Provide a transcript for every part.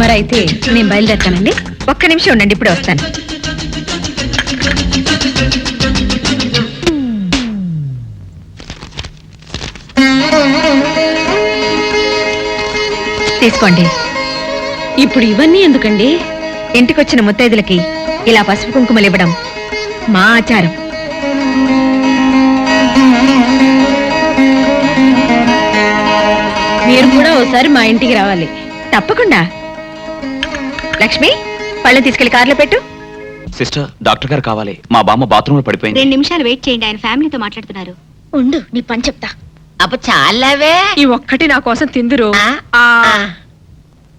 మరైతే నేను బయలుదేరుతానండి. ఒక్క నిమిషం ఉండండి, ఇప్పుడే వస్తాను. తీసుకోండి. ఇప్పుడు ఇవన్నీ ఎందుకండి? ఇంటికొచ్చిన ముత్తైదులకి ఇలా పసుపు కుంకుమలు ఇవ్వడం మా ఆచారం. మీరు కూడా ఓసారి మా ఇంటికి రావాలి. తప్పకుండా. లక్ష్మి, పళ్ళు తీసుకెళ్లి కార్లో పెట్టు. సిస్టర్, డాక్టర్ గారు కావాలి. మా బామ్మ బాత్రూమ్ లో పడిపోయింది. 2 నిమిషాలు వెయిట్ చేయండి, ఆయన ఫ్యామిలీతో మాట్లాడుతున్నారు. ఉండు, నీ పని చెప్తా. అప్ప చాలావే. ఈ ఒక్కటి నా కోసం తిందురు.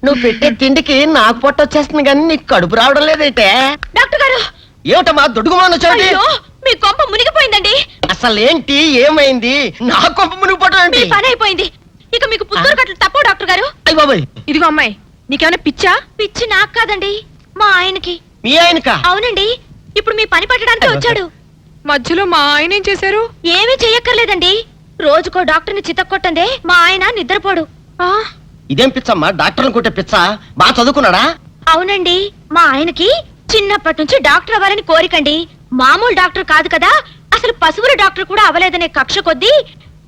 నువ్వు పెట్టే తిండికి నాకు పొట్ట వచ్చేస్తుంది కానీ నీకు కడుపు రావడం లేదైతే. డాక్టర్ గారు, ఏమిటమ్మా దొడుగుమాను వచ్చాడు? మీ కొంప మునిగిపోయిందండి. అసలు ఏంటి, ఏమైంది? నా కొంప మునిగిపోవడం మీ పని అయిపోయింది. ఇక మీకు పుత్తూరు కట్టలు తప్పవు డాక్టర్ గారు. అయ్య బాబాయ్. ఇదిగో అమ్మాయి, నీకేమైనా పిచ్చా? పిచ్చి నాకు కాదండి, మా ఆయనకి. మీ ఆయనకా? అవునండి, ఇప్పుడు మీ పని పట్టడానికి వచ్చాడు. మధ్యలో మా ఆయన ఏం చేశారు? ఏమీ చెయ్యక్కర్లేదండి. రోజుకో డాక్టర్ని చితక్కొట్టందే మా ఆయన నిద్రపోడు. ఇదేం పిచ్చమ్మా, డాక్టర్ని కొట్టే పిచ్చ? బాగా చదువుకున్నాడా? అవునండి, మా ఆయనకి చిన్నప్పటి నుంచి డాక్టర్ అవ్వాలని కోరికండి. మామూలు డాక్టర్ కాదు కదా, అసలు పశువుల డాక్టర్ కూడా అవ్వలేదనే కక్ష కొద్దీ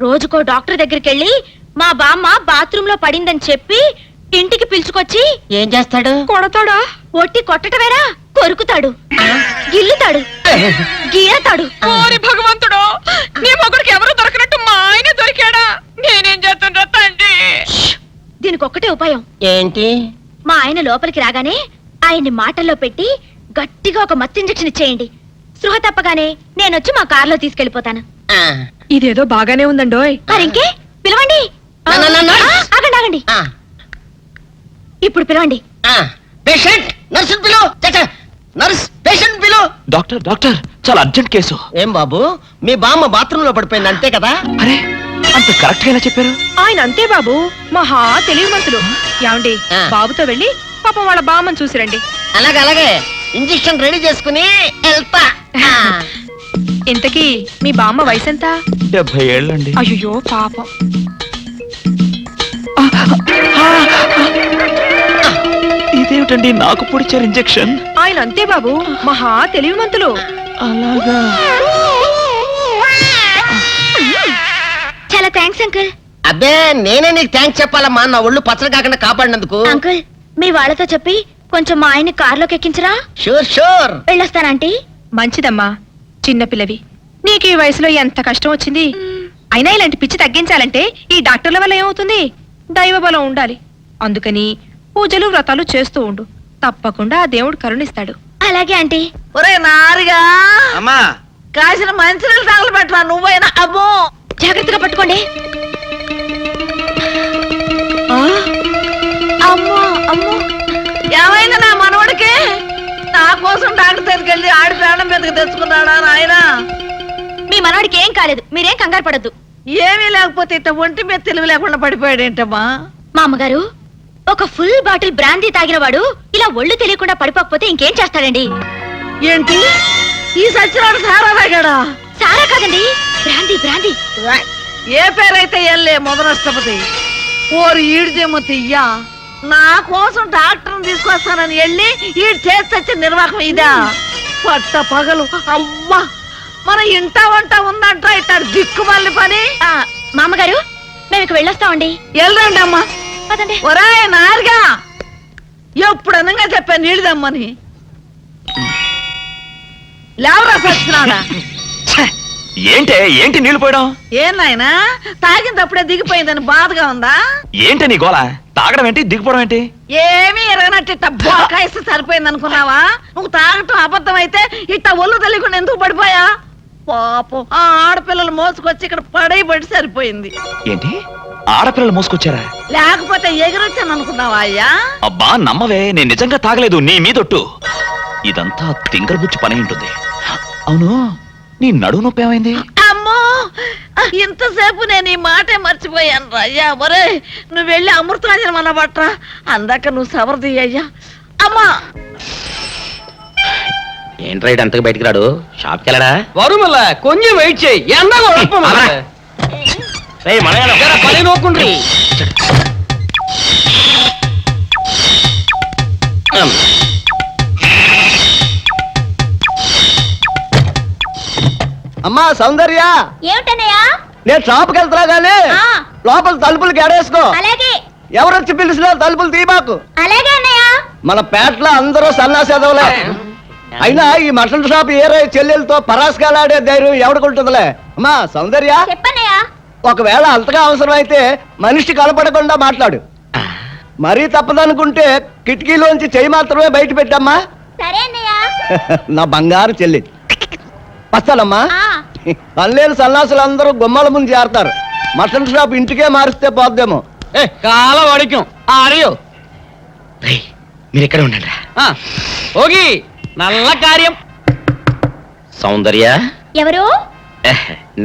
రోజుకో డాక్టర్ దగ్గరికి వెళ్ళి మా బామ్మ బాత్రూమ్ లో పడిందని చెప్పి ఇంటికి పిలుచుకొచ్చి ఏం చేస్తాడు? కొడతాడా? ఒట్టి కొట్టటమేరా, కొరుకుతాడు, గిల్లుతాడు, గీరతాడు. ఓరి భగవంతుడు, నీ మొగుడికి ఎవరు దొరకనట్టు మా ఆయన దొరికాడా? నేనేం చేస్తుండ్రా తండ్రి? దీనికి ఒక్కటే ఉపాయం. ఏంటి? మా ఆయన లోపలికి రాగానే ఆయన్ని మాటల్లో పెట్టి గట్టిగా ఒక మత్తు ఇంజెక్షన్ ఇచ్చేయండి. స్పృహ తప్పగానే నేనొచ్చి మా కారులో తీసుకెళ్లిపోతాను. ఇదేదో బాగానే ఉందండోయ్. మరింకే పిలవండి. ఆగండి ఆగండి, ఇప్పుడు పిలవండి. పేషెంట్, నర్సు పిలు. నర్స్, పేషెంట్ పిలు. డాక్టర్, డాక్టర్, చాలా అర్జెంట్ కేసు. ఏం బాబు, మీ బామ్మ బాత్రూమ్ లో పడిపోయింది అంతే కదా? అరే, అంత కరెక్ట్ గా ఎలా చెప్పారు? ఆయన అంతే బాబు, మహా తెలివిమంతులు. ఏమండి, బాబుతో వెళ్ళి పాపం వాళ్ళ బామ్మని చూసిరండి. అలాగే అలాగే, ఇంజెక్షన్ రెడీ చేసుకుని వెళ్తా. ఇంతకీ మీ బామ్మ వయసు ఎంత? 70 ఏళ్ళండి. అయ్యో పాపం. ఇదేమిటండి నాకు పొడిచారు ఇంజెక్షన్? ఆయన అంతే బాబు, మహా తెలివిమంతులు. అలాగా? చాలా థ్యాంక్స్ అంకుల్. అబ్బే, నేనే నీకు థ్యాంక్స్ చెప్పాలమ్మా, నా ఒళ్ళు పచ్చడి కాకుండా కాపాడినందుకు. అంకుల్, మీ వాళ్ళతో చెప్పి కొంచెం మా ఆయన్ని కారులోకి ఎక్కించరా? Sure sure. వెళ్ళొస్తానంటీ. మంచిదమ్మా, చిన్నపిల్లవి, నీకు ఈ వయసులో ఎంత కష్టం వచ్చింది. అయినా ఇలాంటి పిచ్చి తగ్గించాలంటే ఈ డాక్టర్ల వల్ల ఏమవుతుంది? దైవ బలం ఉండాలి. అందుకని పూజలు వ్రతాలు చేస్తూ ఉండు, తప్పకుండా ఆ దేవుడు కరుణిస్తాడు. అలాగే ఆంటీ. ఒరే నారిగా, అమ్మా, కాసిన మంచినీళ్ళు తగలబెట్టరా నువ్వైనా. అబ్బో, జాగ్రత్తగా పట్టుకోండి. అమ్మో అమ్మో, ఏమైంది నా మనవడికి? నా కోసం డాక్టర్ దగ్గరికి వెళ్ళి ఆడి ప్రాణం మీదకి తెచ్చుకున్నాడా నాయనా? మీ మనవాడికి ఏం కాలేదు, మీరేం కంగారు పడద్దు. ఏమీ లేకపోతే ఇట్ట ఒంటి మీద తెలివి లేకుండా పడిపోయాడేంటమ్మా? మా అమ్మగారు, ఒక ఫుల్ బాటిల్ బ్రాందీ తాగిన వాడు ఇలా ఒళ్ళు తెలియకుండా పడిపోకపోతే ఇంకేం చేస్తాడండి? ఏంటి, ఈ సచ్చినాడు సారా తాగాడా? సారా కాదండి, బ్రాందీ బ్రాందీ. ఏ పేరైతే ఎల్లే మొదలష్టపతి. ఓరు ఈడిదేమో తియ్యా, నా కోసం డాక్టర్ని తీసుకొస్తానని వెళ్ళి ఈడు చేసి నిర్వాహకం ఇదా? పట్ట పగలు అమ్మా, మన ఇంట వంట ఉందంట ఇట్టాడు దిక్కుమల్లి పని. మా అమ్మగారు, మేము ఇక వెళ్ళొస్తామండి. వెళ్ళండి అమ్మా. పదండి. ఒరే నారుగా, ఎప్పుడు అనంగా చెప్పాను నీళ్ళదమ్మని. లేవరా సచ్చినాడా? ఏంటి నీళ్లు పోయడం? ఏం నాయనా, తాగినప్పుడే దిగిపోయిందని బాధగా ఉందా? ఏంటి నీ గోళ? తాగడం ఏంటి, దిగిపోవడం ఏంటి? ఏమీ ఎరగనట్టు ఇట్ట బోకాయిస్తే సరిపోయింది అనుకున్నావా? నువ్వు తాగటం అబద్ధం అయితే ఇట్ట ఒళ్ళు తెలియకుండా ఎందుకు పడిపోయా? పాపం, ఆ ఆడపిల్లలు మోసుకొచ్చి ఇక్కడ పడైబడి సరిపోయింది. ఏంటి, ఆడపిల్లలు మోసుకొచ్చారా? లేకపోతే ఎగిరొచ్చాను అనుకున్నావా అయ్యా? అబ్బా నమ్మవే, నేను నిజంగా తాగలేదు, నీ మీదొట్టు. ఇదంతా తింగరబుచ్చి పని ఉంటుంది. అవును, నీ నడువు నొప్పి ఏమైంది? అమ్మో, ఇంతసేపు నేను ఈ మాటే మర్చిపోయాను రా అయ్యా. ఒరే, నువ్వు వెళ్ళి అమృతాంజనం అన్న బట్రా, అందాక నువ్వు సవరది అయ్యా. అమ్మా, ఏంట్రా ఇటు అంతకు బయటికి రాడు? షాప్కి వెళ్ళడా? వరుమల కొంచెం వెయిట్ చేయి. పని నోకుండ్రి. చెప్తాను. అమ్మా సౌందర్య, ఏమిటన్నయ్యా? నేను షాప్కి వెళ్తున్నా గానీ లోపల తలుపులు గడేసుకో. అలాగే ఎవరొచ్చి పిలిచినా తలుపులు తీయబాకు. అలాగే అన్నయ్య. మన పేటలో అందరూ సన్నాసేదవులే. అయినా ఈ మటన్ షాప్ ఏరే చెల్లెలతో పరాస్కాలాడే ధైర్యం ఎవడుకుంటుందిలే. అమ్మా సౌందర్య, చెప్పన్నయ్యా. ఒకవేళ అంతగా అవసరమైతే మనిషి కనపడకుండా మాట్లాడు. మరీ తప్పదనుకుంటే కిటికీలోంచి చెయ్యి మాత్రమే బయట పెట్టమ్మా. సరే అన్నయ్య. నా బంగారు చెల్లి. వస్తానమ్మా. పనిలేని సన్నాసులు అందరూ గుమ్మల ముందు చేరతారు. మటన్ షాప్ ఇంటికే మారిస్తే పోద్దేమో. కాల వాడిక్యం ఆడియో రేయ్, మీరు ఇక్కడ ఉండండి రా. ఓగి నల్ల కార్యం. సౌందర్య, ఎవరు?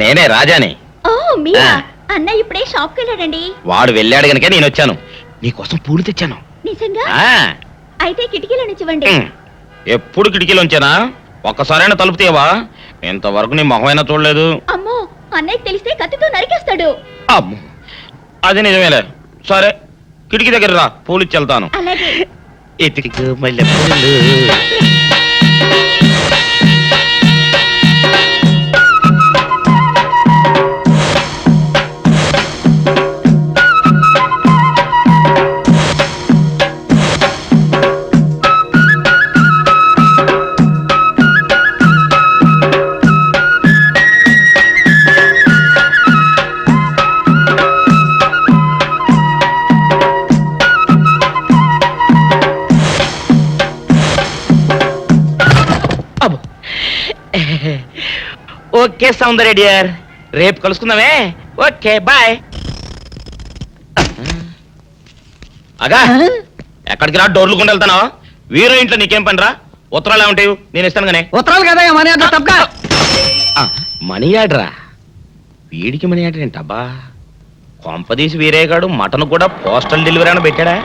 నేనే రాజాని. ఓ మీరా? ఆ. అన్నయ్య ఇప్పుడే షాప్కి వెళ్ళాడండి. వాడు వెళ్ళాడు గనుక నేను వచ్చాను. నీకోసం పూలు తెచ్చాను. నిజంగా? ఆ, అయితే కిటికీలో నుంచి ఇవ్వండి. ఎప్పుడు కిటికీలోంచేనా? ఒక్కసారైనా తలుపు తీయవా? ఇంతవరకు నీ మొహమైనా చూడలేదు. అమ్మో, అన్నయ్యకి తెలిస్తే కత్తితో నరికేస్తాడు. అమ్మో, అది నిజమేలే. సరే, కిటికీ దగ్గర రా, పూలు ఇచ్చి వెళ్తాను. అలాగే. ఎతికి మల్లె పూలు. ఓకే సౌందర్య డియర్, రేపు కలుసుకుందామే. Okay bye. అగా ఎక్కడికి రా, డోర్లు కొండ వెళ్తానావా? వీరో ఇంట్లో నీకేం పని రా? ఉత్తరాలు ఏమంటాయి? నేను ఇస్తాను గానే. ఉత్తరాలు కదా మనీ అంత తప్ప. మనీ ఆర్డరా? వీడికి మనీ ఆర్డర్ ఏంటబ్బా? కొంపదీసి వీరేగాడు మటన్ కూడా పోస్టల్ డెలివరీ అని పెట్టాడా?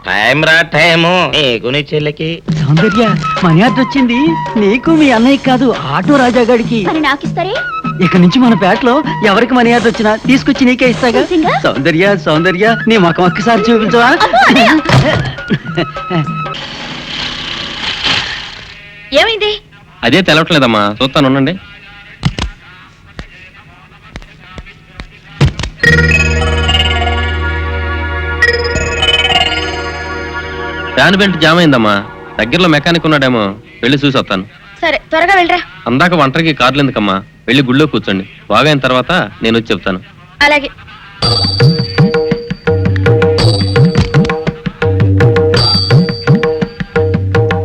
టైం రా టైము నీకు నీ చెల్లెకి. సౌందర్య, మనీ ఆర్డర్ వచ్చింది. నీకు మీ అన్నయ్య కాదు, ఆటో రాజా గాడికి. మరి నాకిస్తారే? ఇక నుంచి మన పేటలో ఎవరికి మనీ ఆర్డర్ వచ్చినా తీసుకొచ్చి నీకే ఇస్తాగా. నిజంగా? సౌందర్య సౌందర్య, నీ ముఖం ఒక్కసారి చూపించవా? ఏమైంది? అదే తెలవట్లేదమ్మా, చూస్తాను ఉండండి. ఫ్యాన్ బెల్ట్ జామ్ అయిందమ్మా. దగ్గరలో మెకానిక్ ఉన్నాడేమో, వెళ్ళి చూసి వస్తాను. సరే, త్వరగా వెళ్ళరా. అందాక ఒంటరికి కార్లు ఎందుకమ్మా, వెళ్ళి గుళ్ళో కూర్చోండి. బాగైన తర్వాత నేను వచ్చి చెప్తాను. అలాగే.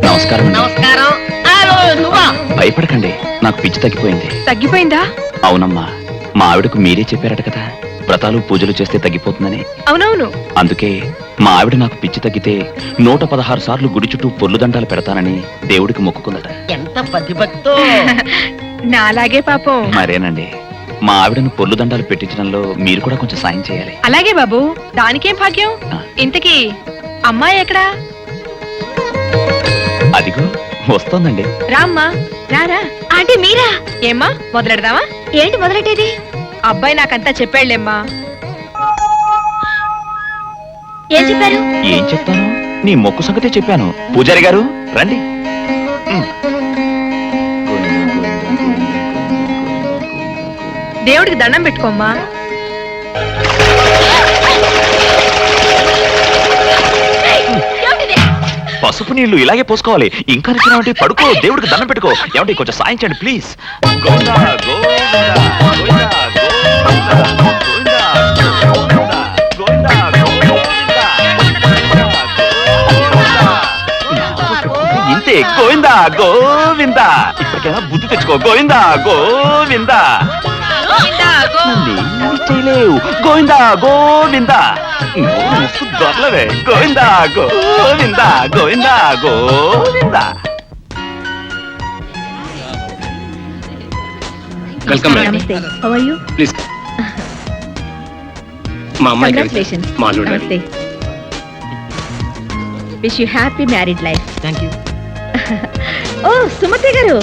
నమస్కారం అండి. నమస్కారం. నువ్వా? భయపడకండి, నాకు పిచ్చి తగ్గిపోయింది. తగ్గిపోయిందా? అవునమ్మా, మా ఆవిడకు మీరే చెప్పారట కదా, వ్రతాలు పూజలు చేస్తే తగ్గిపోతుందని. అవునవును. అందుకే మా ఆవిడ నాకు పిచ్చి తగ్గితే 116 సార్లు గుడి చుట్టూ పొర్లు దండాలు పెడతానని దేవుడికి మొక్కుకుందట. ఎంత ప్రతిభక్తో. నాలాగే పాపం. మరేనండి, మా ఆవిడను పొర్లు దండాలు పెట్టించడంలో మీరు కూడా కొంచెం సాయం చేయాలి. అలాగే బాబు, దానికేం భాగ్యం. ఆ. ఇంతకీ అమ్మాయి ఎక్కడా? అదిగో వస్తోందండి. రామ్మా, రారా. ఆంటీ మీరా? ఏమ్మా, మొదలెడదామా? ఏంటి మొదలెట్టేది? అబ్బాయి నాకంతా చెప్పాళ్లేమ్మా. ఏం చెప్పారు? ఏం చెప్తాను, నీ మొక్కు సంగతే చెప్పాను. పూజారి గారు రండి. దేవుడికి దండం పెట్టుకోమ్మా. పసుపు నీళ్లు ఇలాగే పోసుకోవాలి. ఇంకా నచ్చినావంటే పడుకో, దేవుడికి దండం పెట్టుకో. ఏమంటే కొంచెం సాయం చేయండి ప్లీజ్. గోవిందా, గోవిందా, గోవిందా, గోవిందా, గోవిందా, గోవిందా, గోవిందా, గోవిందా. ఇంతే, గోవిందా గోవిందా. ఇప్పటికైనా బుద్ధి తెచ్చుకో. గోవిందా గోవిందా. నన్నేమీ చేయలేవు. గోవిందా గోవిందా. దొరలవే. గోవిందా గోవిందా, గోవిందా గోవిందా. వెల్కమ్ నమస్తే. How are you? ప్లీజ్. మా అమ్మాయి కంగ్రాచులేషన్స్. మా అల్లుడు. నమస్తే. Wish you happy married life. Thank you. ఓ సుమతి గారు,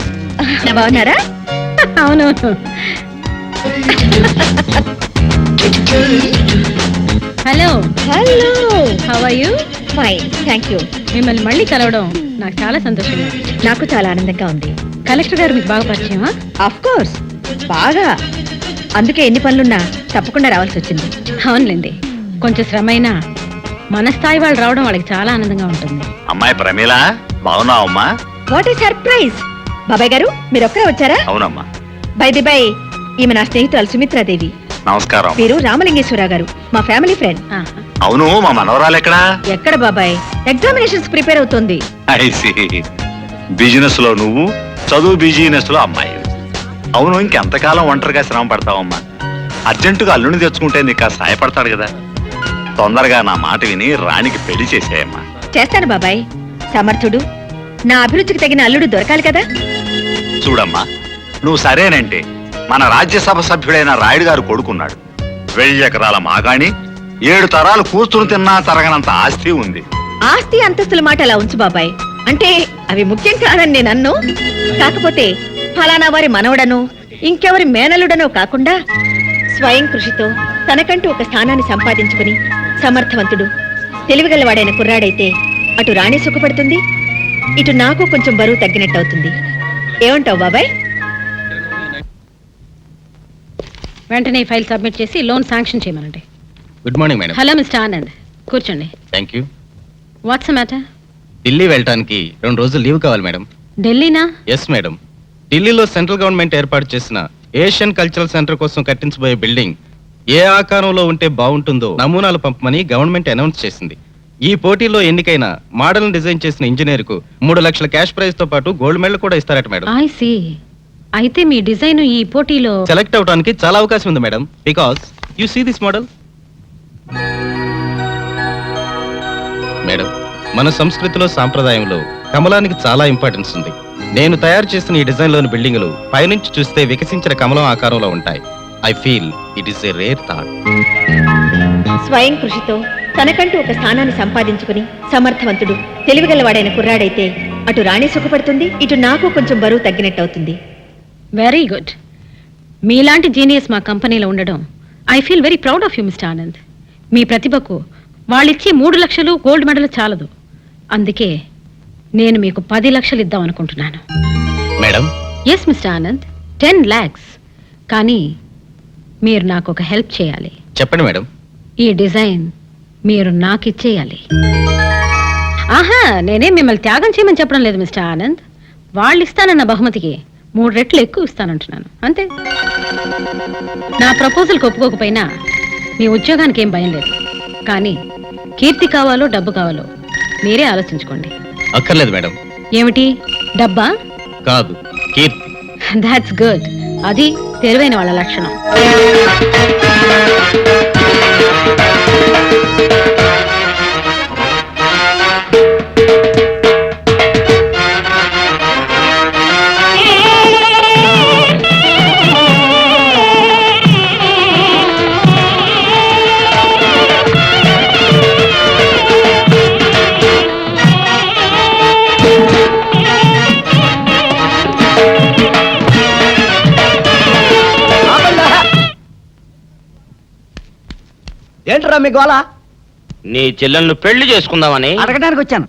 బాగున్నారా? అవునవును. Hello hello, how are you? Fine, thank you. మిమ్మల్ని మళ్ళీ కలవడం నాకు చాలా సంతోషంగా ఉంది. నాకు చాలా ఆనందంగా ఉంది. కలెక్టర్ గారు మీకు బాగా పరిచయమా? ఆఫ్ కోర్స్, బాగా. అందుకే ఎన్ని పనులున్నా తప్పకుండా రావాల్సి వచ్చింది. అవునులేండి, కొంచెం శ్రమైనా మన స్థాయి వాళ్ళు రావడం వాళ్ళకి చాలా ఆనందంగా ఉంటుంది. అమ్మాయి ప్రమీల, బాగున్నావు అమ్మా? వాట్ ఈ సర్ప్రైజ్! బాబాయ్ గారు మీరు ఒక్కరే వచ్చారా? అవునమ్మా. బై ది బై, ఈమె నా స్నేహితురాలు సుమిత్రాదేవి. నమస్కారం. వీరు రామలింగేశ్వరరావు గారు, మా ఫ్యామిలీ ఫ్రెండ్. ఆహా. అవును, మా మనవరాలు ఎక్కడా? ఎక్కడ బాబాయ్, ఎగ్జామినేషన్స్ ప్రిపేర్ అవుతోంది. బిజినెస్ లో నువ్వు, చదువు బిజినెస్ లో అమ్మాయి. అవును, ఇంకెంతకాలం ఒంటరిగా శ్రమ పడతావమ్మా? అర్జెంటుగా అల్లుని తెచ్చుకుంటే నీకు సాయపడతాడు కదా. తొందరగా నా మాట విని రాణికి పెళ్లి చేసేయమ్మా. చేస్తాను బాబాయ్. సమర్థుడు, నా అభిరుచికి తగిన అల్లుడు దొరకాలి కదా. చూడమ్మా, నువ్వు సరేనంటే మన రాజ్యసభ సభ్యుడైన రాయుడు గారు కొడుకున్నాడు. 1000 ఎకరాల మాగాణి, 7 తరాలు కూర్చుని తిన్నా తరగనంత ఆస్తి ఉంది. ఆస్తి అంతస్తుల మాట అలా ఉంచు బాబాయ్, అంటే అవి ముఖ్యం కాదని నేను అన్ను. కాకపోతే ఫలానా వారి మనవడనో ఇంకెవరి మేనలుడనో కాకుండా స్వయం కృషితో తనకంటూ ఒక స్థానాన్ని సంపాదించుకుని సమర్థవంతుడు, తెలివిగలవాడైన కుర్రాడైతే అటు రాణి సుఖపడుతుంది, ఇటు నాకు కొంచెం బరువు తగ్గినట్టు అవుతుంది. ఏమంటావు బాబాయ్? వెంటనే ఈ ఫైల్ సబ్మిట్ చేసి లోన్ శాంక్షన్ చేయమనండి. Good morning madam. Hello mister Anand, కూర్చోండి. Thank you. What's matter? Delhi వెళ్ళటానికి 2 రోజులు లీవ్ కావాలి మేడం. ఢిల్లీనా? Yes madam. ఢిల్లీలో సెంట్రల్ గవర్నమెంట్ ఏర్పాటు చేసిన ఏషియన్ కల్చరల్ సెంటర్ కోసం కట్టించబోయే బిల్డింగ్ ఏ ఆకారంలో ఉంటే బాగుంటుందో నమూనాలు పంపమని గవర్నమెంట్ అనౌన్స్ చేసింది. ఈ పోటీలో ఎన్నికైన మోడల్ డిజైన్ చేసిన ఇంజనీర్ కు 3 లక్షల క్యాష్ ప్రైజ్ తో పాటు గోల్డ్ మెడల్ కూడా ఇస్తారట మేడం. I see. అయితే మీ డిజైన్ ఈ పోటీలో సెలెక్ట్ అవడానికి చాలా అవకాశం ఉంది madam. Because you see this model madam. మన సంస్కృతిలో సాంప్రదాయంలో కమలానికి చాలా ఇంపార్టెన్స్ ఉంది. నేను తయారు చేసిన ఈ డిజైన్ లోని బిల్డింగులు పైనుంచి చూస్తే వికసించిన కమలం ఆకారంలో ఉంటాయి. I feel it is a rare thought. స్వయం కృషితో తనకంటూ ఒక స్థానాన్ని సంపాదించుకుని సమర్థవంతుడు, తెలివిగలవాడైన కుర్రాడైతే అటు రాణి సుఖపడుతుంది, ఇటు నాకు కొంచెం బరువు తగ్గినట్టు అవుతుంది. Very good. మీలాంటి జీనియస్ మా కంపెనీలో ఉండడం I feel very proud of you mister Anand. మీ ప్రతిభకు వాళ్ళిచ్చే 3 లక్షలు గోల్డ్ మెడల్ చాలదు. అందుకే నేను మీకు 10 లక్షలు ఇద్దాం అనుకుంటున్నాను. Madam. Yes mister Anand, 10 lakhs. కానీ మీరు నాకు ఒక హెల్ప్ చేయాలి. చెప్పండి మేడం. ఈ డిజైన్ మీరు నాకు ఇచ్చేయాలి. ఆహా, నేనే మిమ్మల్ని త్యాగం చేయమని చెప్పడం లేదు మిస్టర్ ఆనంద్. వాళ్ళు ఇస్తానన్న బహుమతికి 3 రెట్లు ఎక్కువ ఇస్తానంటున్నాను, అంతే. నా ప్రపోజల్కి ఒప్పుకోకపోయినా మీ ఉద్యోగానికి ఏం భయం లేదు. కానీ కీర్తి కావాలో డబ్బు కావాలో మీరే ఆలోచించుకోండి. అక్కర్లేదు మేడం. ఏమిటి, డబ్బా? కాదు, కీర్తి. That's good. అది తెలివైన వాళ్ళ లక్షణం. ఏంట్రా మీ గోళ? నీ చెల్లెలను పెళ్లి చేసుకుందామని అడగడానికి వచ్చాను.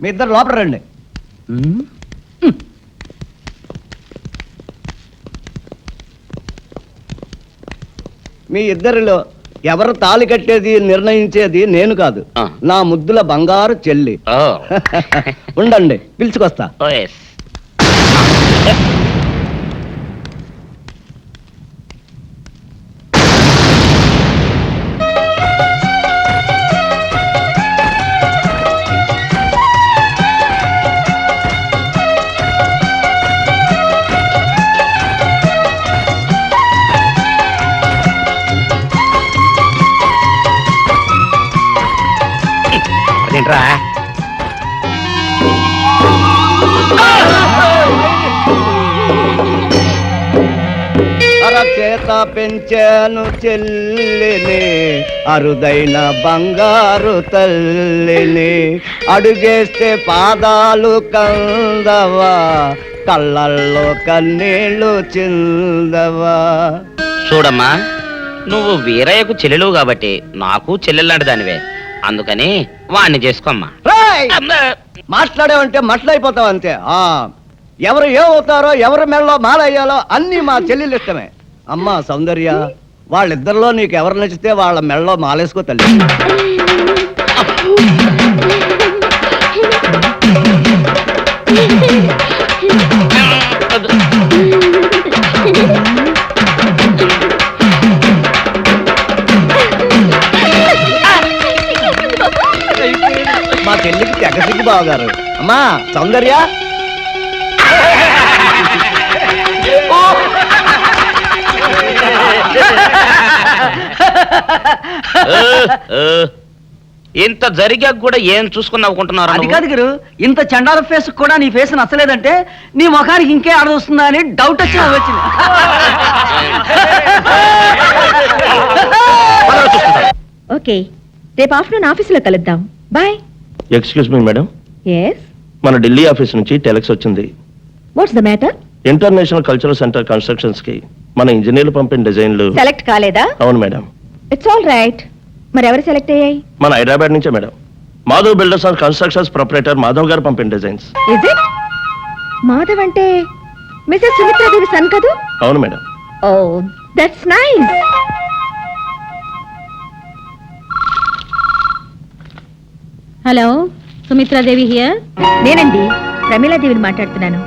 మీ ఇద్దరు లోపల రండి. మీ ఇద్దరిలో ఎవరు తాళి కట్టేది నిర్ణయించేది నేను కాదు, ఆ. నా ముద్దుల బంగారు చెల్లి. ఉండండి, పిలుచుకొస్తా. అదేంట్రా? అరచేత పెంచాను చెల్లిని, అరుదైన బంగారు తల్లిని. అడుగేస్తే పాదాలు కందవా, కళ్ళల్లో కన్నీళ్లు చిందవా. చూడమ్మా, నువ్వు వీరయ్యకు చెల్లెలు కాబట్టి నాకు చెల్లెల్లాంటి దానివే, అందుకని వాణ్ణి చేసుకోమ్మా. రేయ్! మాట్లాడావంటే మట్లయిపోతావు అంతే. ఎవరు ఏమవుతారో, ఎవరి మెళ్ళలో మాలయ్యాలో అన్ని మా చెల్లెలు ఇష్టమే. అమ్మా సౌందర్య, వాళ్ళిద్దరిలో నీకు ఎవరు నచ్చితే వాళ్ళ మెళ్ళలో మాలేసుకో తల్లి. మా చెల్లికి తెగసిగ్గు బావగారు. అమ్మా సౌందర్య, ఇంత జరిగాక కూడా ఏం చూసుకుని నవ్వుకుంటున్నారు? అది కాదు గురు, ఇంత చండాల ఫేస్ కూడా నీ ఫేస్ నచ్చలేదంటే నీ ముఖానికి ఇంకే ఆడదొస్తుందా అని డౌట్ వచ్చి వచ్చింది. ఓకే, రేపు ఆఫ్టర్నూన్ ఆఫీసులో కలుద్దాం. Bye. Excuse me madam, yes, మన ఢిల్లీ ఆఫీస్ నుంచి టెలెక్స్ వచ్చింది. What's the matter? International cultural centre constructions కి మన ఇంజనీర్లు పంపిన డిజైన్లు. సెలెక్ట్ కాలేదా? అవును మేడం. It's all right. మరి ఎవరు సెలెక్ట్ అయ్యాయి? మన హైదరాబాద్ నుంచే madam. Madhav builders and constructions proprietor Madhav గారు పంపిన డిజైన్స్. Is it? మాధవ్ అంటే మిసెస్ సుమిత్రాదేవి సన్ కదూ? అవును madam. Oh, that's nice. Hello, Sumitradevi here. నేనండి, ప్రమీలాదేవిని మాట్లాడుతున్నాను.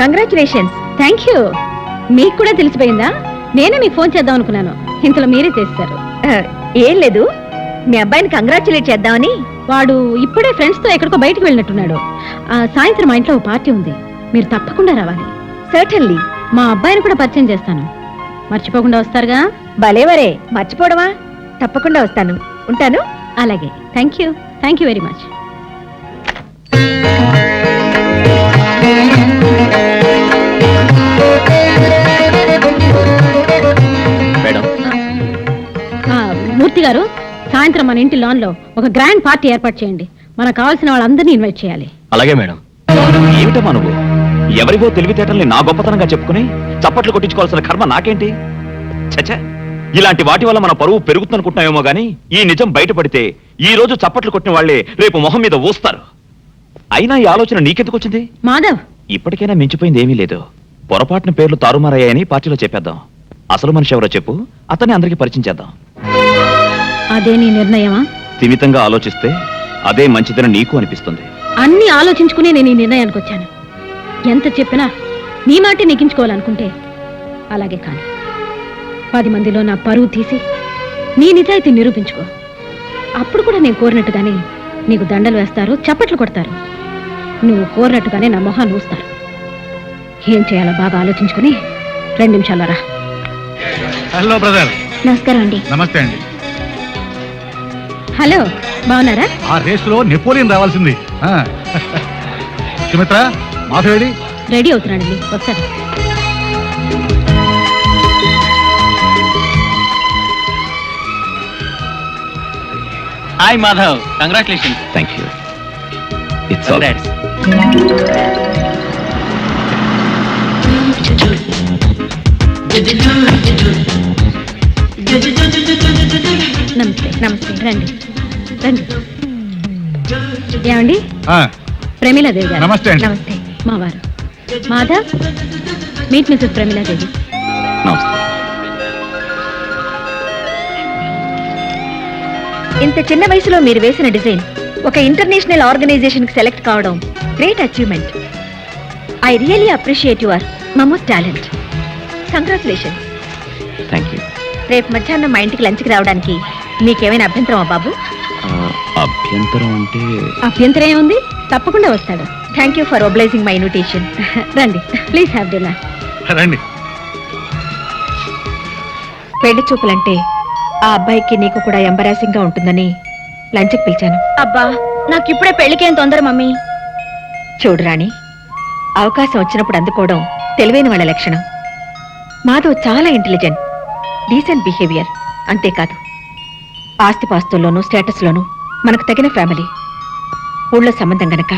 కంగ్రాచులేషన్స్. Thank you. మీకు కూడా తెలిసిపోయిందా? నేనే మీకు ఫోన్ చేద్దాం అనుకున్నాను, ఇంతలో మీరే చేస్తారు. ఏం లేదు, మీ అబ్బాయిని కంగ్రాచులేట్ చేద్దామని. వాడు ఇప్పుడే ఫ్రెండ్స్ తో ఎక్కడికో బయటికి వెళ్ళినట్టున్నాడు. సాయంత్రం మా ఇంట్లో ఓ పార్టీ ఉంది, మీరు తప్పకుండా రావాలి. సర్టన్లీ. మా అబ్బాయిని కూడా పరిచయం చేస్తాను, మర్చిపోకుండా వస్తారుగా? భలేవరే, మర్చిపోవడమా? తప్పకుండా వస్తాను. ఉంటాను. అలాగే. Thank you very much. Madam, Murthy గారు, సాయంత్రం మన ఇంటి లాన్ లో ఒక గ్రాండ్ పార్టీ ఏర్పాటు చేయండి. మనకు కావాల్సిన వాళ్ళందరినీ ఇన్వైట్ చేయాలి. అలాగే మేడం. ఏమిటమ్మా నువ్వు? ఎవరివో తెలివితేటల్ని నా గొప్పతనంగా చెప్పుకుని చప్పట్లు కొట్టించుకోవాల్సిన కర్మ నాకేంటి? చచ్చా, ఇలాంటి వాటి వల్ల మన పరువు పెరుగుతుందనుకుంటున్నామేమో గానీ ఈ నిజం బయటపడితే ఈ రోజు చప్పట్లు కొట్టిన వాళ్లే రేపు మొహం మీద ఊస్తారు. అయినా ఈ ఆలోచన నీకెందుకు వచ్చింది? మాధవ్, ఇప్పటికైనా మించిపోయింది ఏమీ లేదు. పొరపాటున పేర్లు తారుమారయ్యాయని పార్టీలో చెప్పేద్దాం. అసలు మనిషి ఎవరో చెప్పు, అతన్ని అందరికీ పరిచయం చేద్దాం. అదే నీ నిర్ణయమా? స్థిమితంగా ఆలోచిస్తే అదే మంచిదని నీకు అనిపిస్తుంది. అన్ని ఆలోచించుకుని నేను ఈ నిర్ణయానికి వచ్చాను. ఎంత చెప్పినా నీ మాటే నెగ్గించుకోవాలనుకుంటే అలాగే కాని. 10 మందిలో నా పరువు తీసి నీ నిజాయితీ నిరూపించుకో. అప్పుడు కూడా నేను కోరినట్టుగానే నీకు దండలు వేస్తారు, చప్పట్లు కొడతారు. నువ్వు కోరినట్టుగానే నా మొహాన్ని ఊస్తారు. ఏం చేయాలో బాగా ఆలోచించుకుని 2 నిమిషాల్లో రా. Hello brother. నమస్కారం అండి. నమస్తే అండి. హలో, బాగున్నారా? ఆ రేసులో నెపోలియన్ రావాల్సింది. సుమిత్ర, మాధవేడి రెడీ అవుతున్నాడండి, వస్తాను. Hi Madhav, congratulations. Thank you. It's all right. నమస్తే. నమస్తే, రండి రండి. ఏమండి, ప్రమీలాదేవి గారు. నమస్తే అండి. నమస్తే. మా వారు మాధవ్. Meet Mrs Pramila Devi. నమస్తే. ఇంత చిన్న వయసులో మీరు వేసిన డిజైన్ ఒక ఇంటర్నేషనల్ ఆర్గనైజేషన్ కి సెలెక్ట్ కావడం great achievement. I really appreciate your momos talent. Congratulations. Thank you. రేపు మధ్యాహ్నం మా ఇంటికి లంచ్కి రావడానికి మీకేమైనా అభ్యంతరమా బాబు? అభ్యంతరం అంటే అభ్యంతరం ఏముంది, తప్పకుండా వస్తాడు. Thank you for obliging my invitation. రండి, ప్లీజ్ హ్యావ్ డిన్నర్. రండి. పెళ్లి చూపులంటే ఆ అబ్బాయికి నీకు కూడా ఎంబరాసింగ్ గా ఉంటుందని లంచ్కి పిలిచాను. అబ్బా, నాకు ఇప్పుడే పెళ్లికేం తొందర మమ్మీ. చూడు రాణి, అవకాశం వచ్చినప్పుడు అందుకోవడం తెలివైన వాళ్ళ లక్షణం. మాధవ్ చాలా ఇంటెలిజెంట్, డీసెంట్ బిహేవియర్. అంతేకాదు ఆస్తిపాస్తుల్లోనూ స్టేటస్లోనూ మనకు తగిన ఫ్యామిలీ. ఊళ్ళో సంబంధం గనక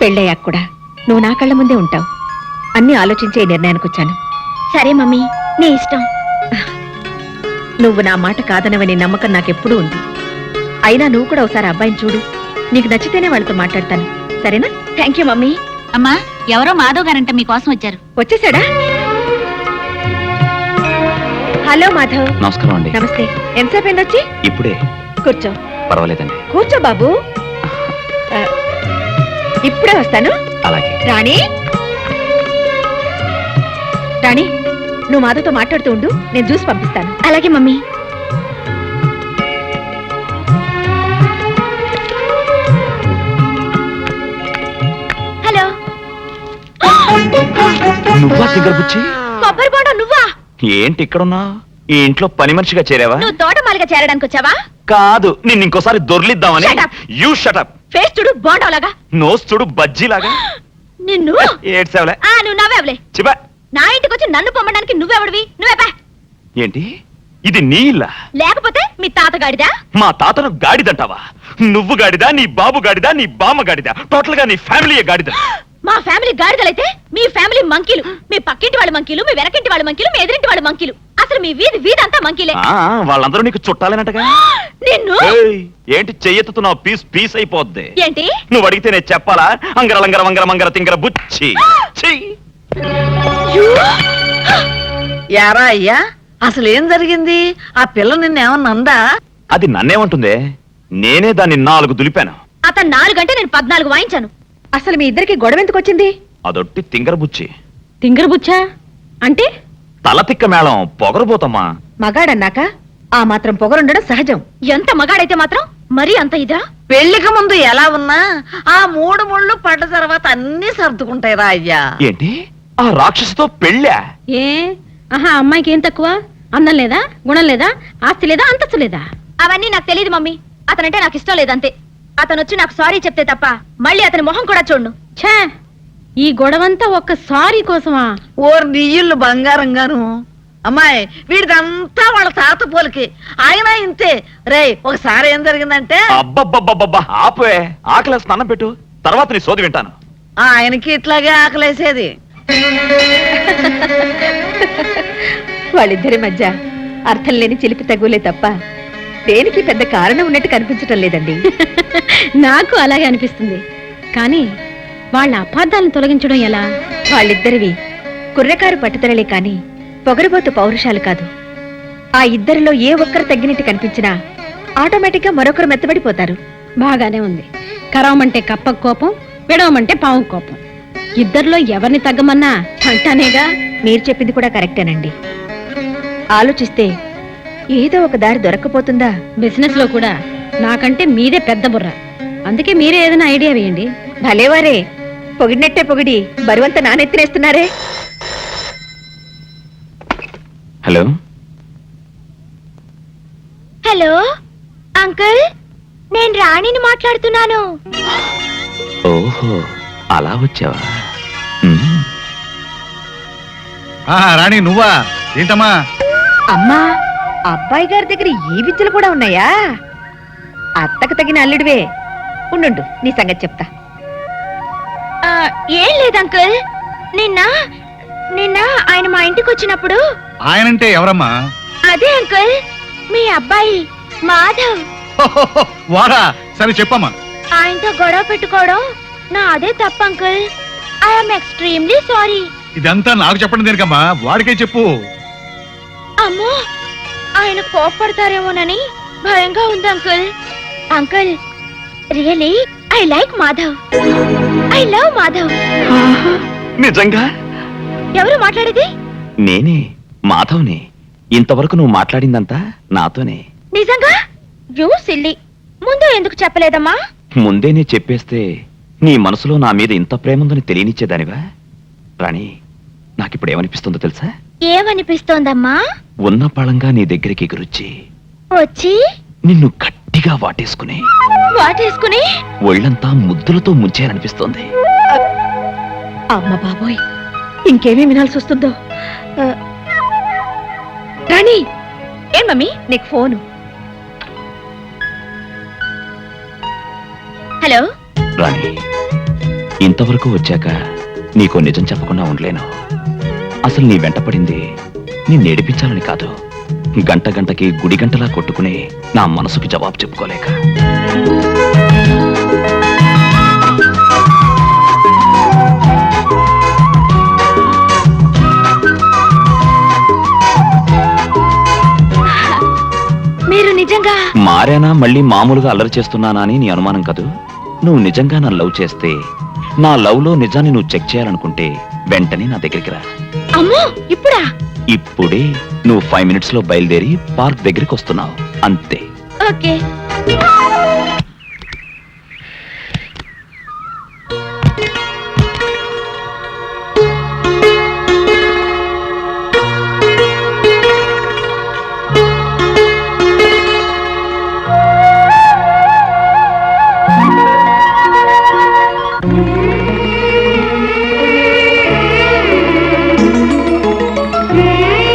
పెళ్ళయ్యాక కూడా నువ్వు నా కళ్ళ ముందే ఉంటావు. అన్నీ ఆలోచించే నిర్ణయానికి వచ్చాను. సరే మమ్మీ, నీ ఇష్టం. నువ్వు నా మాట కాదనవని నమ్మకం నాకెప్పుడూ ఉంది. అయినా నువ్వు కూడా ఒకసారి అబ్బాయిని చూడు. నీకు నచ్చితేనే వాళ్ళతో మాట్లాడతాను, సరేనా? Thank you mummy. అమ్మా, ఎవరో మాధవ్ గారంట మీకోసం వచ్చారు. వచ్చేసాడా? హలో మాధవ్. నమస్కారం అండి. నమస్తే. ఎంతసేపు అయింది వచ్చి? ఇప్పుడే. కూర్చో. పర్వాలేదండి. కూర్చో బాబు. ఆ, ఇప్పుడే వస్తాను. అలాగే. రాణి, రాణి, నువ్వు మాధవ్తో మాట్లాడుతూ ఉండు, నేను జ్యూస్ పంపిస్తాను. అలాగే మమ్మీ. హలో. నువ్వా తింగర్ బుచ్చి? కొబ్బరి బోండం నువ్వా? ఏంటి ఇక్కడున్నా? ఈ ఇంట్లో పని మనిషిగా చేరావా? నువ్వు తోటమాలిగా చేరడానికి వచ్చావా? కాదు, నిన్ను ఇంకోసారి దొర్లిద్దామని. Shut up. You shut up. Face చూడు బోండంలాగా. నోస్ చూడు బజ్జీలాగా. నిన్ను ఏడ్సావులే. నువ్వు నవ్వేవలే. చిబా. నా ఇంటికి వచ్చి నన్ను పొమ్మడానికి నువ్వెవడివి? నువ్వే ఏంటి ఇది నీ ఇల్లా? లేకపోతే మీ తాతగాడిదా? మా తాతను గాడిదంటావా? నువ్వు గాడిదా, నీ బాబు గాడిదా, నీ బామ్మ గాడిదా, టోటల్ గా నీ ఫ్యామిలీయే గాడిద. మా ఫ్యామిలీ గాడిదలైతే మీ ఫ్యామిలీ మంకీలు. మీ పక్కింటి వాళ్ళ మంకీలు, మీ వెనకింటి వాళ్ళ మంకీలు, మీ ఎదురింటి వాళ్ళ మంకీలు. అసలు మీ వీధంతా మంకీలే. వాళ్ళందరూ నీకు చుట్టాలేనటగా. నిన్ను ఏంటి చెయ్యెత్తుతున్నావు? పీస్ పీస్ అయిపోద్ది. ఏంటి? నువ్వు అడిగితే నేను చెప్పాలా? అంగర లంగర వంగర మంగర తింగర బుచ్చి. ఛీ! యారా అయ్యా, అసలు ఏం జరిగింది? ఆ పిల్ల నిన్నేమన్నా అందా? అది నన్నేమంటుందే? నేనే దాన్ని 4 దులిపాను. అతను 4 గంటే నేను 14 వాయించాను. అసలు మీ ఇద్దరికి గొడవ ఎందుకు వచ్చింది? అదొట్టి తింగర బుచ్చి. తింగరబుచ్చా అంటే? తల తిక్క మేళం పొగరబోతమ్మా. మగాడన్నాక ఆ మాత్రం పొగరుండడం సహజం. ఎంత మగాడైతే మాత్రం మరీ అంత ఇదా? పెళ్లికి ముందు ఎలా ఉన్నా ఆ 3 ముళ్ళు పడ్డ తర్వాత అన్ని సర్దుకుంటాయి రా అయ్యా. ఏంటి ఆ రాక్షసితో పెళ్ళా? ఏ ఆహా, అమ్మాయికి ఏం తక్కువ? అందం లేదా, గుణం లేదా, ఆస్తి లేదా, అంతస్తు లేదా? అవన్నీ నాకు తెలియదు మమ్మీ. అతనంటే నాకు ఇష్టం లేదంతే. అతను వచ్చి నాకు సారీ చెప్తే తప్ప మళ్ళీ అతని మొహం కూడా చూడు. ఛే, ఈ గొడవంతా ఒక్క సారీ కోసమా? ఓర్ నీళ్ళు బంగారంగాను. అమ్మాయి, వీడిదంతా వాళ్ళ తాత పోలికి. ఆయన ఇంతే. రే, ఒకసారి ఏం జరిగిందంటే అబ్బబ్బబ్బబ్బబ్బా ఆపే. ఆకలి స్నానం పెట్టు, తర్వాత నీ సోది వింటాను. ఆయనకి ఇట్లాగే ఆకలేసేది. వాళ్ళిద్దరి మధ్య అర్థం లేని చిలిపి తగులే తప్ప దేనికి పెద్ద కారణం ఉన్నట్టు కనిపించటం లేదండి. నాకు అలాగే అనిపిస్తుంది. కానీ వాళ్ళ అపార్థాలను తొలగించడం ఎలా? వాళ్ళిద్దరివి కుర్రకారు పట్టుదలలే కాని పొగరబోతు పౌరుషాలు కాదు. ఆ ఇద్దరిలో ఏ ఒక్కరు తగ్గినట్టు కనిపించినా ఆటోమేటిక్ గా మరొకరు మెత్తబడిపోతారు. బాగానే ఉంది. కరవమంటే కప్ప కోపం, విడవమంటే పావు కోపం. ఇద్దరిలో ఎవరిని తగ్గమన్నా అంటానేగా. మీరు చెప్పింది కూడా కరెక్టేనండి. ఆలోచిస్తే ఏదో ఒక దారి దొరక్కపోతుందా? బిజినెస్ లో కూడా నాకంటే మీదే పెద్ద బుర్ర. అందుకే మీరే ఏదైనా ఐడియా వేయండి. భలేవారే, పొగిడినట్టే పొగిడి బరువంత నానెత్తినేస్తున్నారే. హలో హలో అంకుల్, నేను రాణిని మాట్లాడుతున్నాను. ఓహో, అలా వచ్చావా? రాణి నువ్వా? ఏంటమ్మా? అమ్మా, అబ్బాయి గారి దగ్గర ఈ విద్యలు కూడా ఉన్నాయా? అత్తకు తగిన అల్లుడివే. ఉండు, నీ సంగతి చెప్తా. ఏం లేదు అంకుల్, నిన్న ఆయన మా ఇంటికి వచ్చినప్పుడు. ఆయనంటే ఎవరమ్మా? అదే అంకుల్, మీ అబ్బాయి మాధవ్. వారా? సరే చెప్పమ్మా. ఆయనతో గొడవ పెట్టుకోవడం నా అదే తప్ప అంకుల్. I'm extremely sorry. ఇదంతా నాకు చెప్పండి దేనికమ్మా? వాడికే చెప్పు. అమ్మో, ఆయన కోప్పడతారేమోనని భయంగా ఉంది uncle. Uncle, really I like Madhav. I love Madhav. నిజంగా? ఎవరు మాట్లాడేది? నేనే, మాధవ్ని. ఇంతవరకు నువ్వు మాట్లాడిందంతా నాతోనే. నిజంగా? యూ సిల్లీ, ముందు ఎందుకు చెప్పలేదమ్మా? ముందేనే చెప్పేస్తే నీ మనసులో నా మీద ఇంత ప్రేముందని తెలియనిచ్చేదానివా? రాణి, నాకిప్పుడు ఏమనిపిస్తుందో తెలుసా? ఏమనిపిస్తోందమ్మా? ఉన్న పళంగా నీ దగ్గరికి ఎగురొచ్చి వచ్చి నిన్ను గట్టిగా వాటేసుకుని వాటేసుకుని ఒళ్ళంతా ముద్దులతో ముంచేయాలనిపిస్తోంది. అమ్మ బాబోయ్, ఇంకేమీ వినాల్సి వస్తుందో. రాణి, ఏం మమ్మీ నీకు ఫోను? హలో రాణి, ఇంతవరకు వచ్చాక నీకో నిజం చెప్పకుండా ఉండలేను. అసలు నీ వెంట పడింది నిన్ను ఏడిపించాలని కాదు, గంట గంటకి గుడి గంటలా కొట్టుకుని నా మనసుకి జవాబు చెప్పుకోలేక. మీరు నిజంగా మారానా మళ్ళీ మామూలుగా అల్లరి చేస్తున్నానా అని నీ అనుమానం కదూ? నువ్వు నిజంగా నన్ను లవ్ చేస్తే, నా లవ్ లో నిజాన్ని నువ్వు చెక్ చేయాలనుకుంటే వెంటనే నా దగ్గరికి రా. అమ్మో ఇప్పుడా? ఇప్పుడే. నువ్వు 5 minutes లో బయలుదేరి పార్క్ దగ్గరికి వస్తున్నావు, అంతే. ఓకే.